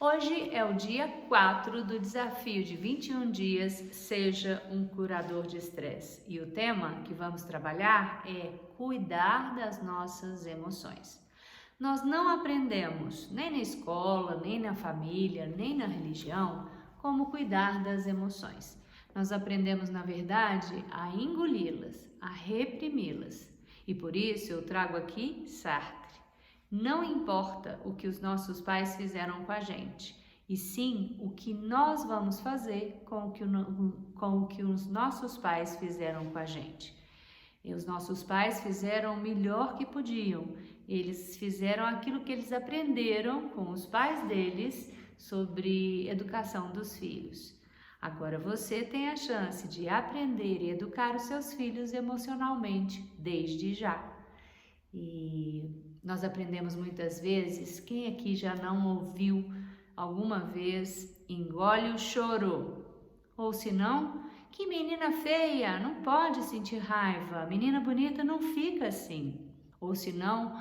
Hoje é o dia 4 do desafio de 21 dias, seja um curador de estresse. E o tema que vamos trabalhar é cuidar das nossas emoções. Nós não aprendemos, nem na escola, nem na família, nem na religião, como cuidar das emoções. Nós aprendemos, na verdade, a engoli-las, a reprimi-las. E por isso eu trago aqui Sartre. Não importa o que os nossos pais fizeram com a gente, e sim o que nós vamos fazer com o que os nossos pais fizeram com a gente. E os nossos pais fizeram o melhor que podiam. Eles fizeram aquilo que eles aprenderam com os pais deles sobre educação dos filhos. Agora você tem a chance de aprender e educar os seus filhos emocionalmente desde já. E nós aprendemos muitas vezes, quem aqui já não ouviu alguma vez, engole o choro? Ou se não, que menina feia, não pode sentir raiva, menina bonita não fica assim. Ou se não,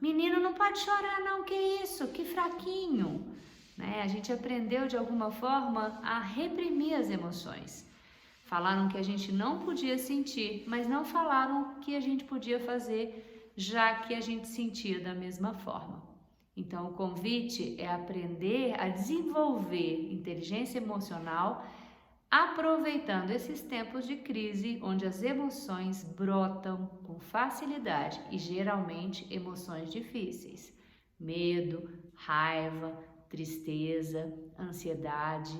menino não pode chorar não, que isso, que fraquinho. A gente aprendeu de alguma forma a reprimir as emoções. Falaram que a gente não podia sentir, mas não falaram o que a gente podia fazer, já que a gente sentia da mesma forma. Então, o convite é aprender a desenvolver inteligência emocional, aproveitando esses tempos de crise, onde as emoções brotam com facilidade e geralmente emoções difíceis. Medo, raiva, tristeza, ansiedade.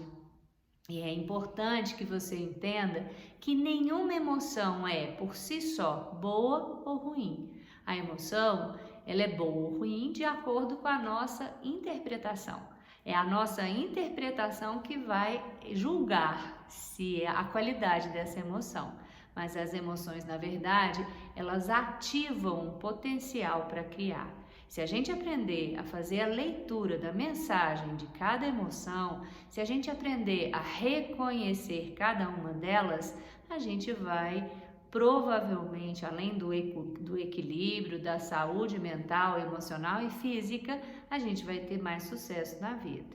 E é importante que você entenda que nenhuma emoção é, por si só, boa ou ruim. A emoção, ela é boa ou ruim de acordo com a nossa interpretação. É a nossa interpretação que vai julgar se a qualidade dessa emoção. Mas as emoções, na verdade, elas ativam um potencial para criar. Se a gente aprender a fazer a leitura da mensagem de cada emoção, se a gente aprender a reconhecer cada uma delas, a gente vai provavelmente, além do equilíbrio, da saúde mental, emocional e física, a gente vai ter mais sucesso na vida.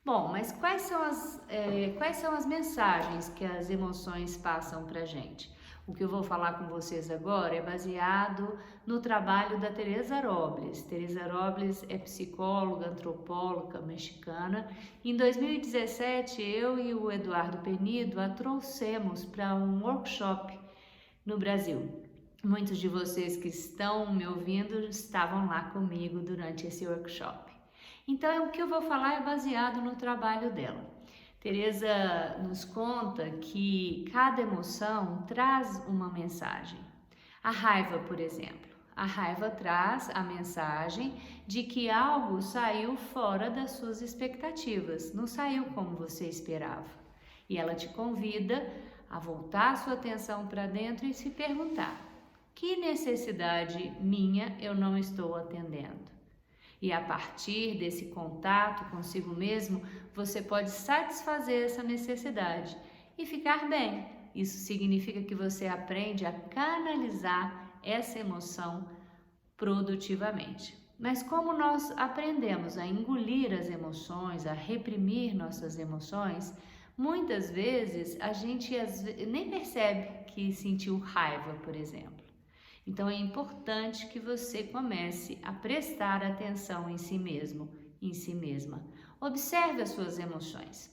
Bom, mas quais são as mensagens que as emoções passam para a gente? O que eu vou falar com vocês agora é baseado no trabalho da Teresa Robles. Teresa Robles é psicóloga, antropóloga mexicana. Em 2017, eu e o Eduardo Penido a trouxemos para um workshop no Brasil. Muitos de vocês que estão me ouvindo estavam lá comigo durante esse workshop. Então, o que eu vou falar é baseado no trabalho dela. Teresa nos conta que cada emoção traz uma mensagem. A raiva, por exemplo. A raiva traz a mensagem de que algo saiu fora das suas expectativas, não saiu como você esperava. E ela te convida a voltar sua atenção para dentro e se perguntar: que necessidade minha eu não estou atendendo? E a partir desse contato consigo mesmo, você pode satisfazer essa necessidade e ficar bem. Isso significa que você aprende a canalizar essa emoção produtivamente. Mas como nós aprendemos a engolir as emoções, a reprimir nossas emoções, muitas vezes a gente nem percebe que sentiu raiva, por exemplo. Então é importante que você comece a prestar atenção em si mesmo, em si mesma. Observe as suas emoções.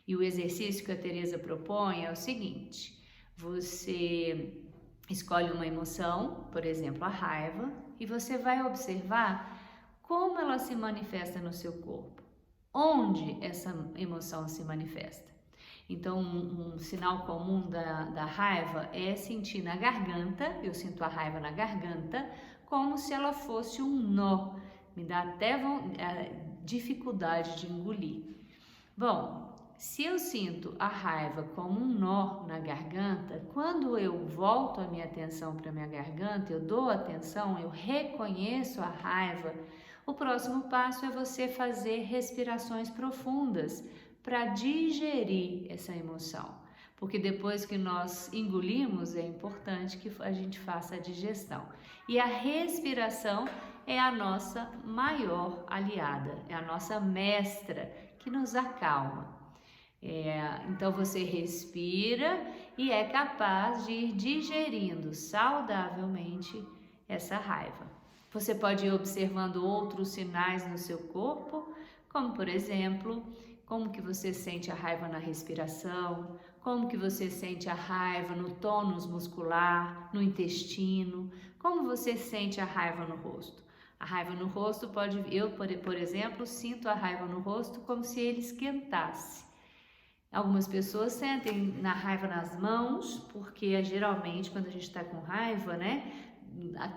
E o exercício que a Teresa propõe é o seguinte: você escolhe uma emoção, por exemplo, a raiva, e você vai observar como ela se manifesta no seu corpo. Onde essa emoção se manifesta? Então, um sinal comum da raiva é sentir na garganta, eu sinto a raiva na garganta, como se ela fosse um nó, me dá até dificuldade de engolir. Bom, se eu sinto a raiva como um nó na garganta, quando eu volto a minha atenção para a minha garganta, eu dou atenção, eu reconheço a raiva, o próximo passo é você fazer respirações profundas para digerir essa emoção, porque depois que nós engolimos, é importante que a gente faça a digestão. E a respiração é a nossa maior aliada, é a nossa mestra que nos acalma. Então você respira e é capaz de ir digerindo saudavelmente essa raiva. Você pode ir observando outros sinais no seu corpo, como por exemplo, como que você sente a raiva na respiração, como que você sente a raiva no tônus muscular, no intestino, como você sente a raiva no rosto. A raiva no rosto por exemplo, sinto a raiva no rosto como se ele esquentasse. Algumas pessoas sentem na raiva nas mãos, porque geralmente quando a gente está com raiva, né,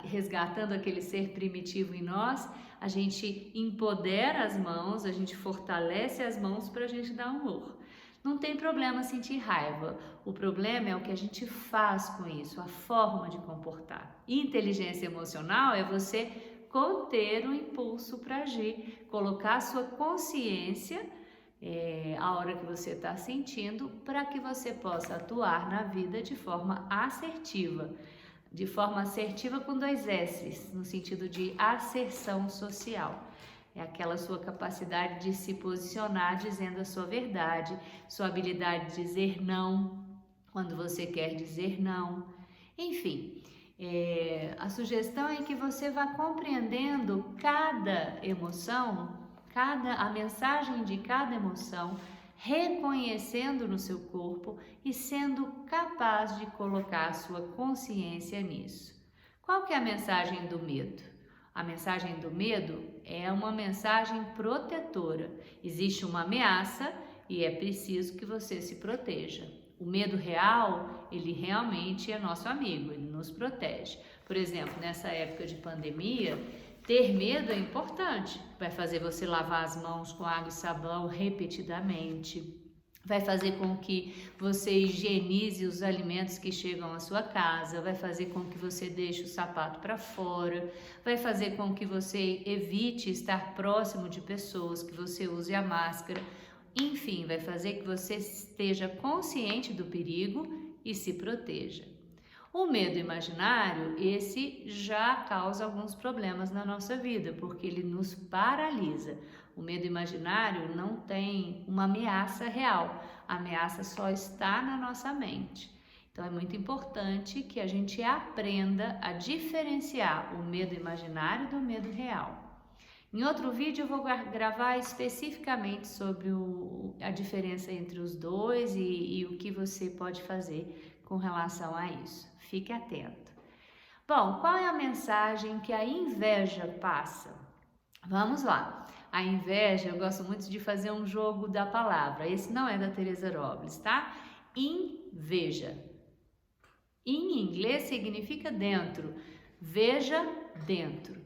resgatando aquele ser primitivo em nós, a gente empodera as mãos, a gente fortalece as mãos para a gente dar amor. Não tem problema sentir raiva, o problema é o que a gente faz com isso, a forma de comportar. Inteligência emocional é você conter o impulso para agir, colocar a sua consciência a hora que você está sentindo, para que você possa atuar na vida de forma assertiva. De forma assertiva com 2 S's, no sentido de asserção social. É aquela sua capacidade de se posicionar dizendo a sua verdade, sua habilidade de dizer não, quando você quer dizer não. Enfim, a sugestão é que você vá compreendendo cada emoção, a mensagem de cada emoção, reconhecendo no seu corpo e sendo capaz de colocar a sua consciência nisso. Qual que é a mensagem do medo? A mensagem do medo é uma mensagem protetora. Existe uma ameaça e é preciso que você se proteja. O medo real, ele realmente é nosso amigo, ele nos protege. Por exemplo, nessa época de pandemia, ter medo é importante, vai fazer você lavar as mãos com água e sabão repetidamente, vai fazer com que você higienize os alimentos que chegam à sua casa, vai fazer com que você deixe o sapato para fora, vai fazer com que você evite estar próximo de pessoas, que você use a máscara, enfim, vai fazer que você esteja consciente do perigo e se proteja. O medo imaginário, esse já causa alguns problemas na nossa vida, porque ele nos paralisa. O medo imaginário não tem uma ameaça real, a ameaça só está na nossa mente. Então é muito importante que a gente aprenda a diferenciar o medo imaginário do medo real. Em outro vídeo eu vou gravar especificamente sobre a diferença entre os dois e o que você pode fazer com relação a isso. Fique atento. Bom, qual é a mensagem que a inveja passa? Vamos lá. A inveja, eu gosto muito de fazer um jogo da palavra. Esse não é da Teresa Robles, tá? Inveja. Em inglês significa dentro. Veja dentro.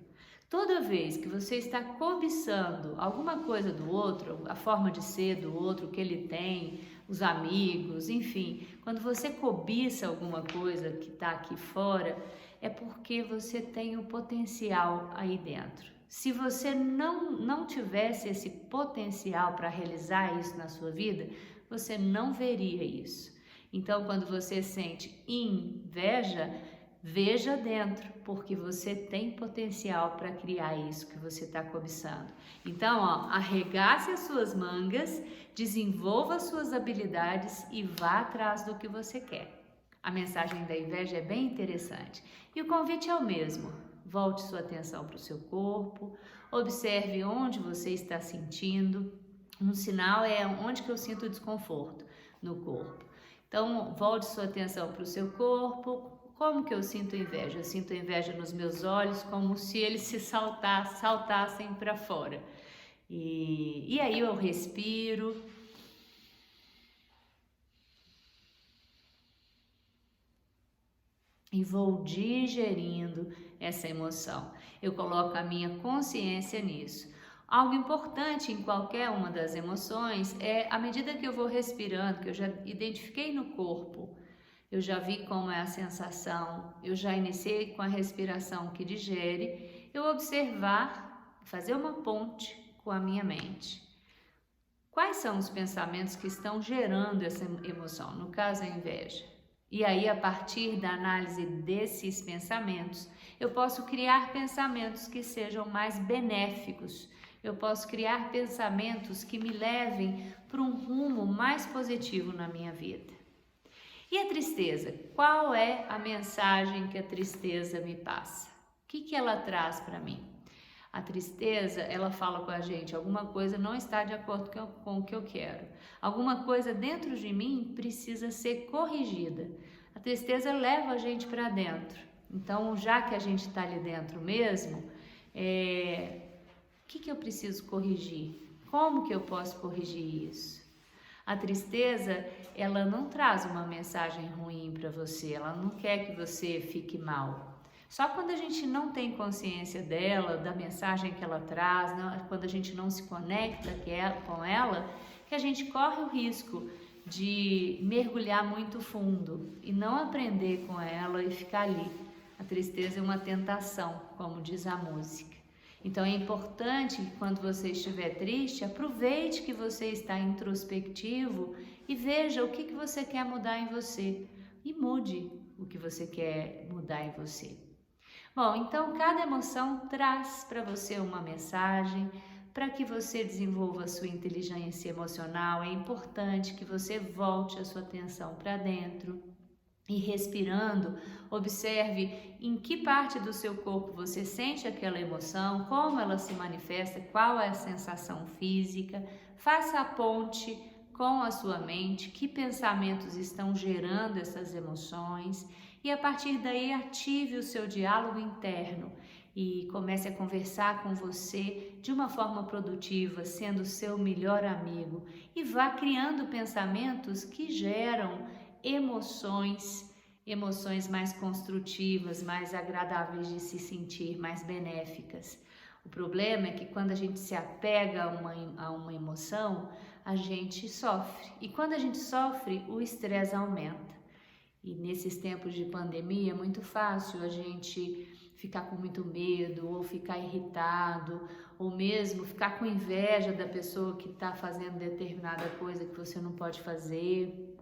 Toda vez que você está cobiçando alguma coisa do outro, a forma de ser do outro, o que ele tem, os amigos, enfim, quando você cobiça alguma coisa que está aqui fora, é porque você tem o potencial aí dentro. Se você não tivesse esse potencial para realizar isso na sua vida, você não veria isso. Então, quando você sente inveja, veja dentro, porque você tem potencial para criar isso que você está cobiçando. Então, arregace as suas mangas, desenvolva as suas habilidades e vá atrás do que você quer. A mensagem da inveja é bem interessante. E o convite é o mesmo. Volte sua atenção para o seu corpo, observe onde você está sentindo. Um sinal é onde que eu sinto desconforto no corpo. Então, volte sua atenção para o seu corpo. Como que eu sinto inveja? Eu sinto inveja nos meus olhos, como se eles se saltassem para fora. E aí eu respiro. E vou digerindo essa emoção. Eu coloco a minha consciência nisso. Algo importante em qualquer uma das emoções é, à medida que eu vou respirando, que eu já identifiquei no corpo, eu já vi como é a sensação, eu já iniciei com a respiração que digere, eu observar, fazer uma ponte com a minha mente. Quais são os pensamentos que estão gerando essa emoção? No caso, a inveja. E aí, a partir da análise desses pensamentos, eu posso criar pensamentos que sejam mais benéficos. Eu posso criar pensamentos que me levem para um rumo mais positivo na minha vida. E a tristeza? Qual é a mensagem que a tristeza me passa? O que ela traz para mim? A tristeza, ela fala com a gente, alguma coisa não está de acordo com o que eu quero. Alguma coisa dentro de mim precisa ser corrigida. A tristeza leva a gente para dentro. Então, já que a gente está ali dentro mesmo, o que eu preciso corrigir? Como que eu posso corrigir isso? A tristeza, ela não traz uma mensagem ruim para você, ela não quer que você fique mal. Só quando a gente não tem consciência dela, da mensagem que ela traz, quando a gente não se conecta com ela, que a gente corre o risco de mergulhar muito fundo e não aprender com ela e ficar ali. A tristeza é uma tentação, como diz a música. Então é importante que quando você estiver triste, aproveite que você está introspectivo e veja o que você quer mudar em você e mude o que você quer mudar em você. Bom, então cada emoção traz para você uma mensagem. Para que você desenvolva a sua inteligência emocional, é importante que você volte a sua atenção para dentro e respirando, observe em que parte do seu corpo você sente aquela emoção, como ela se manifesta, qual é a sensação física, faça a ponte com a sua mente, que pensamentos estão gerando essas emoções e a partir daí ative o seu diálogo interno e comece a conversar com você de uma forma produtiva, sendo seu melhor amigo e vá criando pensamentos que geram emoções mais construtivas, mais agradáveis de se sentir, mais benéficas. O problema é que quando a gente se apega a uma emoção, a gente sofre. E quando a gente sofre, o estresse aumenta. E nesses tempos de pandemia é muito fácil a gente ficar com muito medo, ou ficar irritado, ou mesmo ficar com inveja da pessoa que está fazendo determinada coisa que você não pode fazer,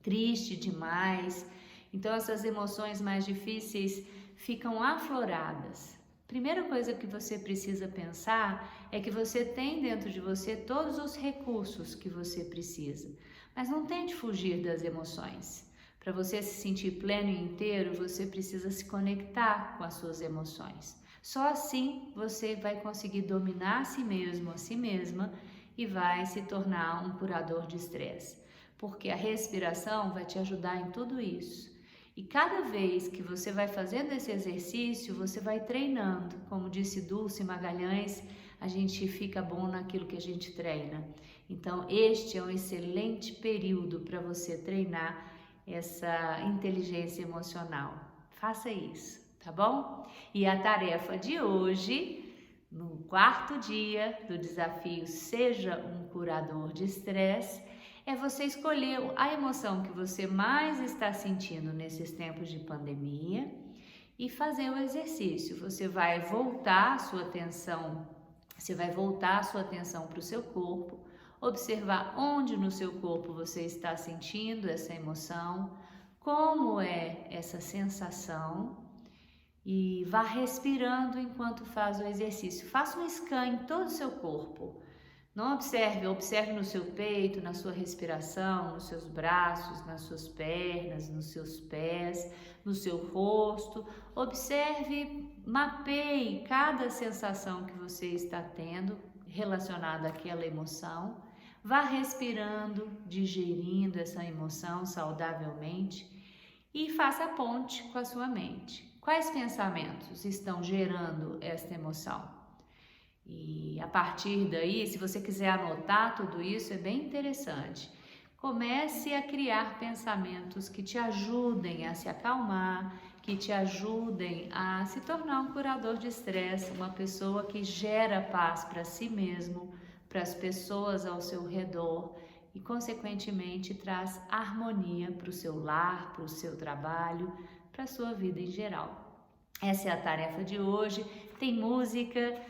triste demais. Então essas emoções mais difíceis ficam afloradas. Primeira coisa que você precisa pensar é que você tem dentro de você todos os recursos que você precisa, mas não tente fugir das emoções. Para você se sentir pleno e inteiro, você precisa se conectar com as suas emoções. Só assim você vai conseguir dominar a si mesmo, a si mesma e vai se tornar um curador de estresse. Porque a respiração vai te ajudar em tudo isso. E cada vez que você vai fazendo esse exercício, você vai treinando. Como disse Dulce Magalhães, a gente fica bom naquilo que a gente treina. Então, este é um excelente período para você treinar essa inteligência emocional. Faça isso, tá bom? E a tarefa de hoje, no 4º dia do desafio Seja um Curador de Estresse, é você escolher a emoção que você mais está sentindo nesses tempos de pandemia e fazer o exercício. Você vai voltar a sua atenção para o seu corpo, observar onde no seu corpo você está sentindo essa emoção, como é essa sensação e vá respirando enquanto faz o exercício. Faça um scan em todo o seu corpo. Não observe no seu peito, na sua respiração, nos seus braços, nas suas pernas, nos seus pés, no seu rosto. Observe, mapeie cada sensação que você está tendo relacionada àquela emoção. Vá respirando, digerindo essa emoção saudavelmente e faça a ponte com a sua mente. Quais pensamentos estão gerando esta emoção? E a partir daí, se você quiser anotar tudo isso, é bem interessante. Comece a criar pensamentos que te ajudem a se acalmar, que te ajudem a se tornar um curador de estresse, uma pessoa que gera paz para si mesmo, para as pessoas ao seu redor e, consequentemente, traz harmonia para o seu lar, para o seu trabalho, para a sua vida em geral. Essa é a tarefa de hoje. Tem música.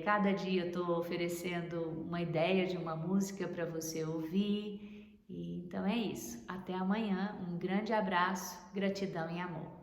Cada dia eu estou oferecendo uma ideia de uma música para você ouvir. E, Então é isso. Até amanhã. Um grande abraço, gratidão e amor.